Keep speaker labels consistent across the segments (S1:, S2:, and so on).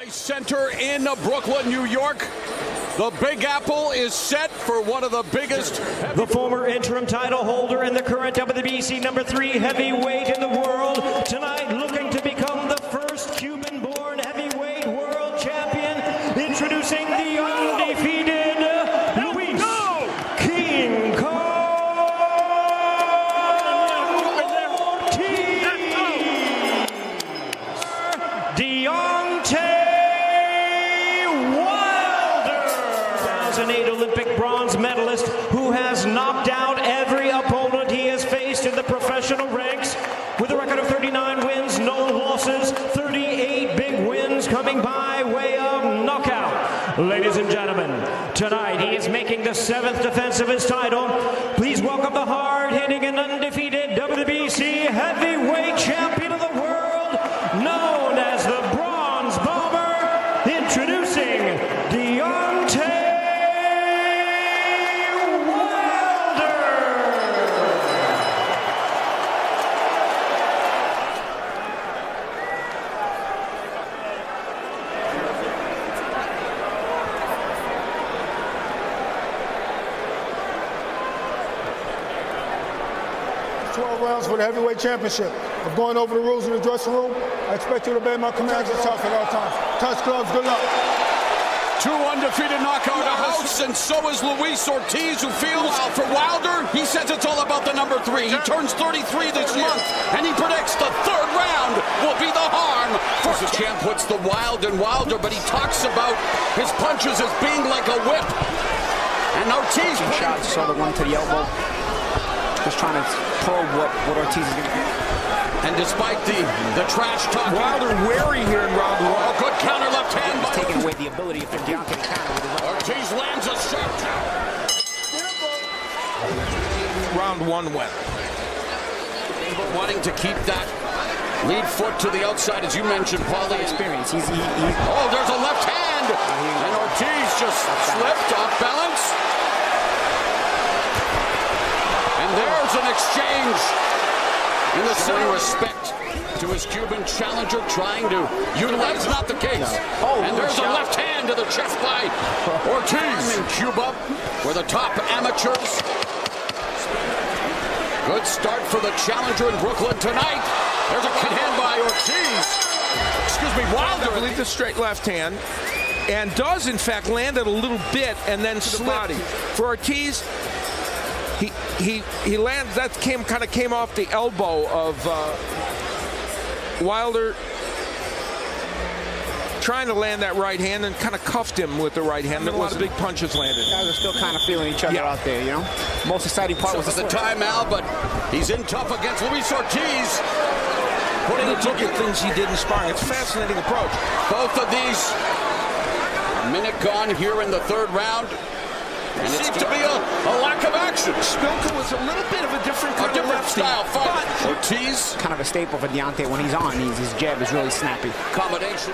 S1: Center in Brooklyn, New York. The Big Apple is set for one of the biggest.
S2: The former interim title holder and the current WBC #3 heavyweight in the world, tonight looking to become the first Cuban-born heavyweight world champion, introducing the undefeated Luis King Kong Ortiz. Deontay 2008 Olympic bronze medalist who has knocked out every opponent he has faced in the professional ranks with a record of 39 wins, no losses, 38 big wins coming by way of knockout. Ladies and gentlemen, tonight he is making the 7th defense of his title. Please welcome the hard-hitting and undefeated WBC heavyweight champion of the world, known as the Bronze Bomber, introducing Deontay.
S3: 12 rounds for the heavyweight championship. I'm going over the rules in the dressing room. I expect you to obey my commands and tough at all times. Touch gloves, good luck.
S1: 2 undefeated knockout house, and so is Luis Ortiz, who feels for Wilder. He says it's all about the #3. He turns 33 this month, and he predicts the 3rd round will be the harm. First, the champ puts the wild in Wilder, but he talks about his punches as being like a whip. And Ortiz
S4: shots, saw the one to the elbow. Just trying to probe what Ortiz is going to do.
S1: And despite the trash talk,
S5: Wilder wary here in round 1.
S1: Oh, good counter left hand.
S4: He's taking away the ability of Deontay to counter with the right.
S1: Ortiz lands a shot.
S5: Round 1 went.
S1: Wanting to keep that lead foot to the outside, as you mentioned, Paulie.
S4: Experience.
S1: Oh, there's a left hand. And Ortiz just slipped off balance. And there's an exchange. In the same respect to his Cuban challenger, trying to utilize, not the case.
S4: Oh,
S1: and there's a left hand to the chest by Ortiz. In Cuba, where the top amateurs. Good start for the challenger in Brooklyn tonight. There's a good hand by Ortiz. Excuse me, Wilder.
S5: I believe the straight left hand, and does in fact land it a little bit and then slip. For Ortiz, he lands, that kind of came off the elbow of Wilder, trying to land that right hand and kind of cuffed him with the right hand. There was a lot of big punches landed.
S4: Guys are still kind of feeling each other out there, you know. Most exciting part was
S1: the timeout, but he's in tough against Luis Ortiz.
S5: Putting a look at things he did in sparring. It's a fascinating approach.
S1: Both of these, a minute gone here in the 3rd round. And it seems to be a lack of action.
S5: Szpilka was a little bit of a different kind of lefty.
S1: Style fight. Ortiz,
S4: kind of a staple for Deontay when he's on. His jab is really snappy.
S1: Combination.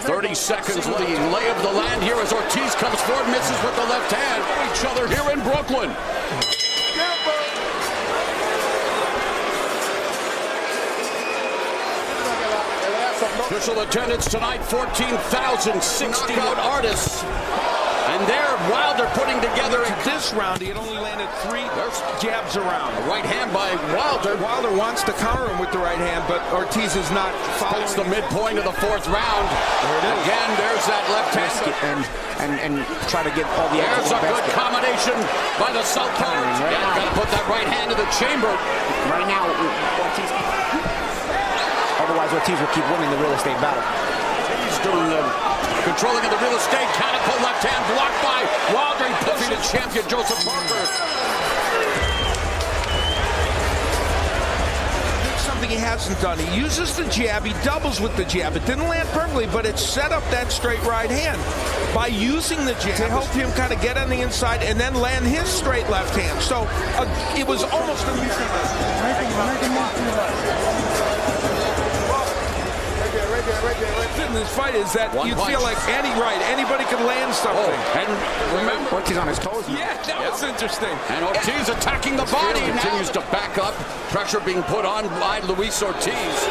S1: 30 seconds, the lay of the land here as Ortiz comes forward, misses with the left hand. Each other here in Brooklyn. Official attendance tonight, 14,060 knockout artists. And there, Wilder putting together
S5: this round. He had only landed 3 jabs around.
S1: A right hand by Wilder.
S5: Wilder wants to counter him with the right hand, but Ortiz is not following.
S1: That's the midpoint of the 4th round. There it is. Again, there's that left hand.
S4: And try to get all the
S1: There's a good combination by the southpaw. Got to put that right hand to the chamber.
S4: Right now, Ortiz. Otherwise, Ortiz will keep winning the real estate battle.
S1: He's doing controlling of the real estate. Catapult left hand blocked by Wilder. He defeated champion Joseph Parker.
S5: Something he hasn't done. He uses the jab. He doubles with the jab. It didn't land perfectly, but it set up that straight right hand by using the jab to help him kind of get on the inside and then land his straight left hand. So it was almost a in this fight is that you feel like anybody can land something.
S1: Oh, and remember,
S4: Ortiz on his toes.
S5: Yeah, that was interesting.
S1: And Ortiz attacking the body. Continues to back up. Pressure being put on by Luis Ortiz.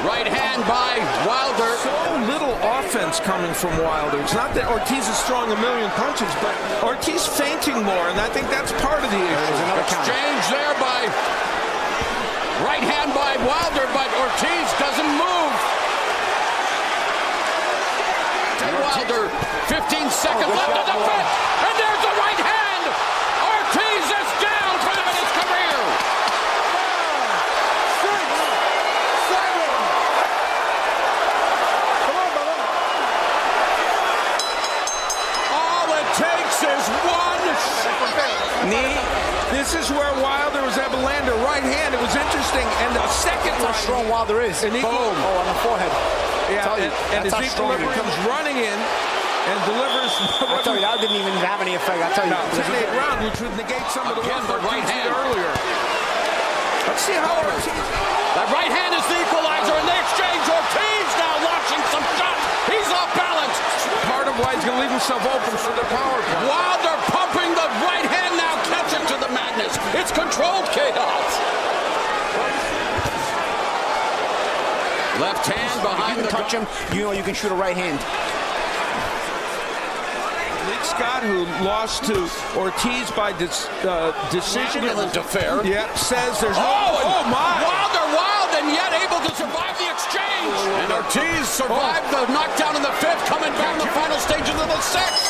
S1: Right hand by Wilder.
S5: So little offense coming from Wilder. It's not that Ortiz is throwing a million punches, but Ortiz feinting more, and I think that's part of the issue.
S4: There's another
S1: exchange there by right hand by Wilder, but Ortiz doesn't move. Wilder, 15 seconds left of the fifth, and there's the right hand. Ortiz is down for his career. 6, 7. All it takes is one
S5: knee. This is where Wilder was able to land a right hand. It was interesting, and the second
S4: how strong Wilder is.
S5: Boom.
S4: Oh, on the forehead.
S5: Yeah, and his equilibrium comes running in and delivers.
S4: I tell you, that didn't even have any effect. I tell you,
S5: 10-8 round, which would negate some of the ones Ortiz did earlier. Let's see how Ortiz.
S1: That right hand is the equalizer in the exchange. Ortiz now launching some shots. He's off balance.
S5: Part of why he's going to leave himself open for the power play.
S1: Wilder pumping the right hand now, catching to the madness. It's controlled chaos. Left hand behind
S4: you can touch him, you know you can shoot a right hand.
S5: Scott, who lost to Ortiz by decision.
S1: To fair.
S5: Yep, says there's no...
S1: Oh my! Wilder wild and yet able to survive the exchange. And Ortiz survived the knockdown in the fifth, coming down the final stages of the sixth.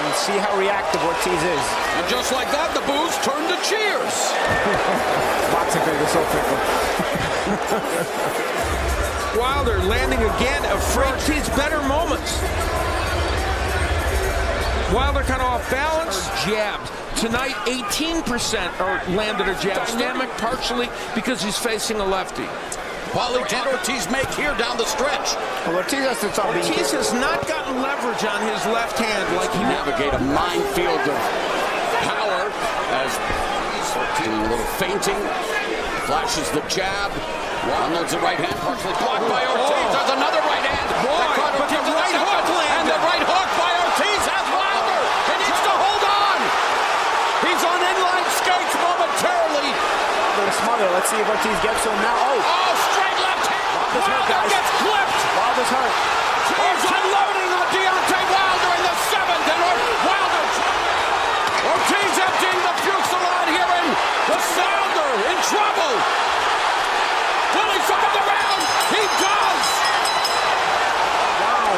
S4: And see how reactive Ortiz is.
S1: And just like that, the boos turned to cheers.
S4: Boxing figure so fickle.
S5: Wilder landing again, afraid Ortiz better moments. Wilder kind of off balance, jabbed. Tonight, 18% are landed a jab. Dynamic partially because he's facing a lefty.
S1: Paulie, can Ortiz make here down the stretch?
S4: Well, Ortiz has to top.
S5: Ortiz has not gotten leverage on his left hand like he
S1: navigate a minefield of power as Ortiz a little feinting, flashes the jab, unloads the right hand, partially blocked by Ortiz. There's another right hand.
S5: But the right hook landed.
S1: And the right hook by Ortiz has Wilder. He needs to hold on. He's on inline skates momentarily.
S4: Smother. Let's see if Ortiz gets him now.
S1: Oh, straight left hand. Wilder gets clipped.
S4: Wilder's hurt.
S1: He's unloading on Deontay Wilder in the seventh. And Ortiz emptying the fusillade here in the Sounder in trouble. Will he sum up the round? He does.
S4: Wow.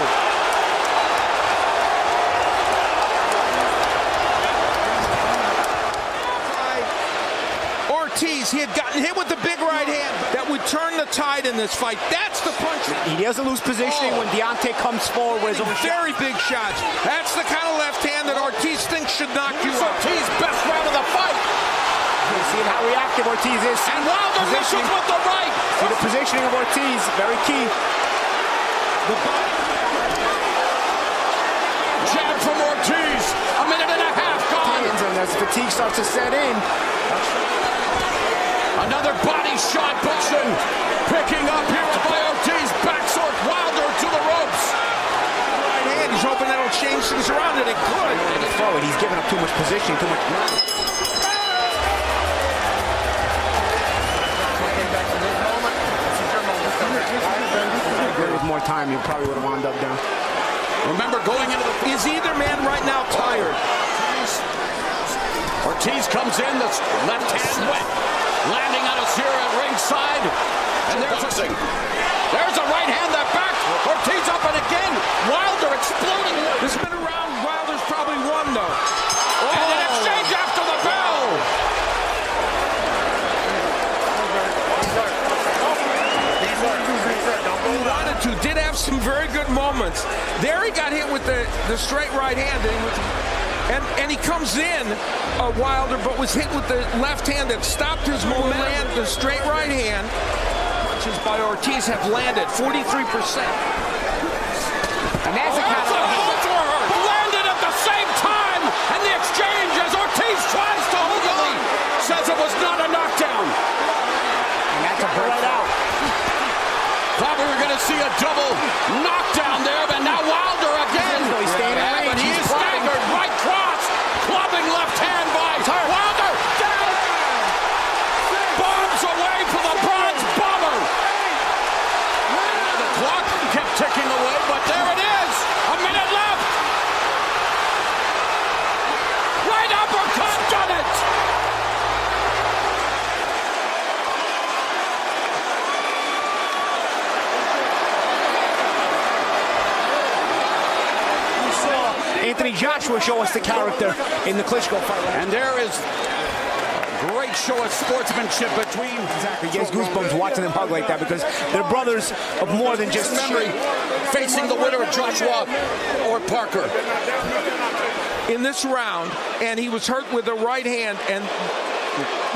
S5: Ortiz, he had gotten hit with the big right hand that would turn the tide in this fight. That's the punch.
S4: He doesn't lose positioning when Deontay comes forward with his own
S5: very big shots. That's the kind of left hand that Ortiz thinks should knock you out.
S1: Ortiz best round of the fight.
S4: You see how reactive Ortiz is.
S1: And Wilder misses with the right.
S4: See the positioning of Ortiz, very key.
S1: Jab from Ortiz. A minute and a half gone.
S4: And as fatigue starts to set in.
S1: Another body shot, Buxton picking up here by Ortiz. Backsword Wilder to the ropes.
S5: Right hand, he's hoping that'll change things around, and it could.
S4: Forward, he's giving up too much positioning, too much. With more time, you probably would have wound up down.
S1: Remember, going into the...
S5: Is either man right now tired?
S1: Ortiz comes in, the left hand wet. Landing on us here at ringside. And there's a right hand that back. Ortiz up and again. Wilder exploding.
S5: This has been around. Wilder's probably won, though.
S1: And an exchange after the bell.
S5: Wanted to, did have some very good moments. There he got hit with the straight right hand, and he comes in, Wilder, but was hit with the left hand that stopped his momentum. The straight right hand punches by Ortiz have landed 43%.
S1: And that's the kind of landed at the same time, and the exchange as Ortiz tries to hold on, says it was not a knockdown.
S4: And that's a right out.
S1: Thought we were going to see a double knockdown there, but now Wilder again.
S4: He's staying in range.
S1: But he's staggered, right cross, clubbing left hand by Wilder. Down. Bombs away for the bronze bomber. ticking away, but there it is. A minute left. Right uppercut, done it.
S4: Anthony Joshua show us the character in the Klitschko fight.
S1: And there is a great show of sportsmanship between.
S4: Exactly. He gets goosebumps watching them hug like that because they're brothers of more than just
S1: memory. Facing the winner of Joshua or Parker.
S5: In this round, and he was hurt with the right hand, and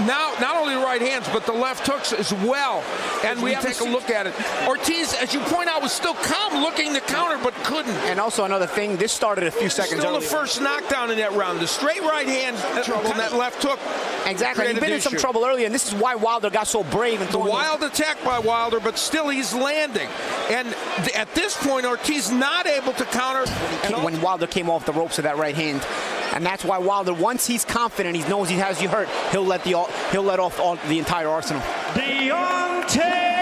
S5: now not only the right hands, but the left hooks as well. And we take a look at it. Ortiz, as you point out, was still calm looking to counter, but couldn't.
S4: And also another thing, this started a few seconds
S5: Still
S4: earlier.
S5: the first knockdown in that round. The straight right hand and that left hook.
S4: Exactly. He's been in some trouble earlier, and this is why Wilder got so brave. And
S5: the wild attack by Wilder, but still he's landing. And at this point, Ortiz not able to counter.
S4: When Wilder came off the ropes of that right hand. And that's why Wilder, once he's confident, he knows he has you hurt, he'll let off the entire arsenal.
S2: Deontay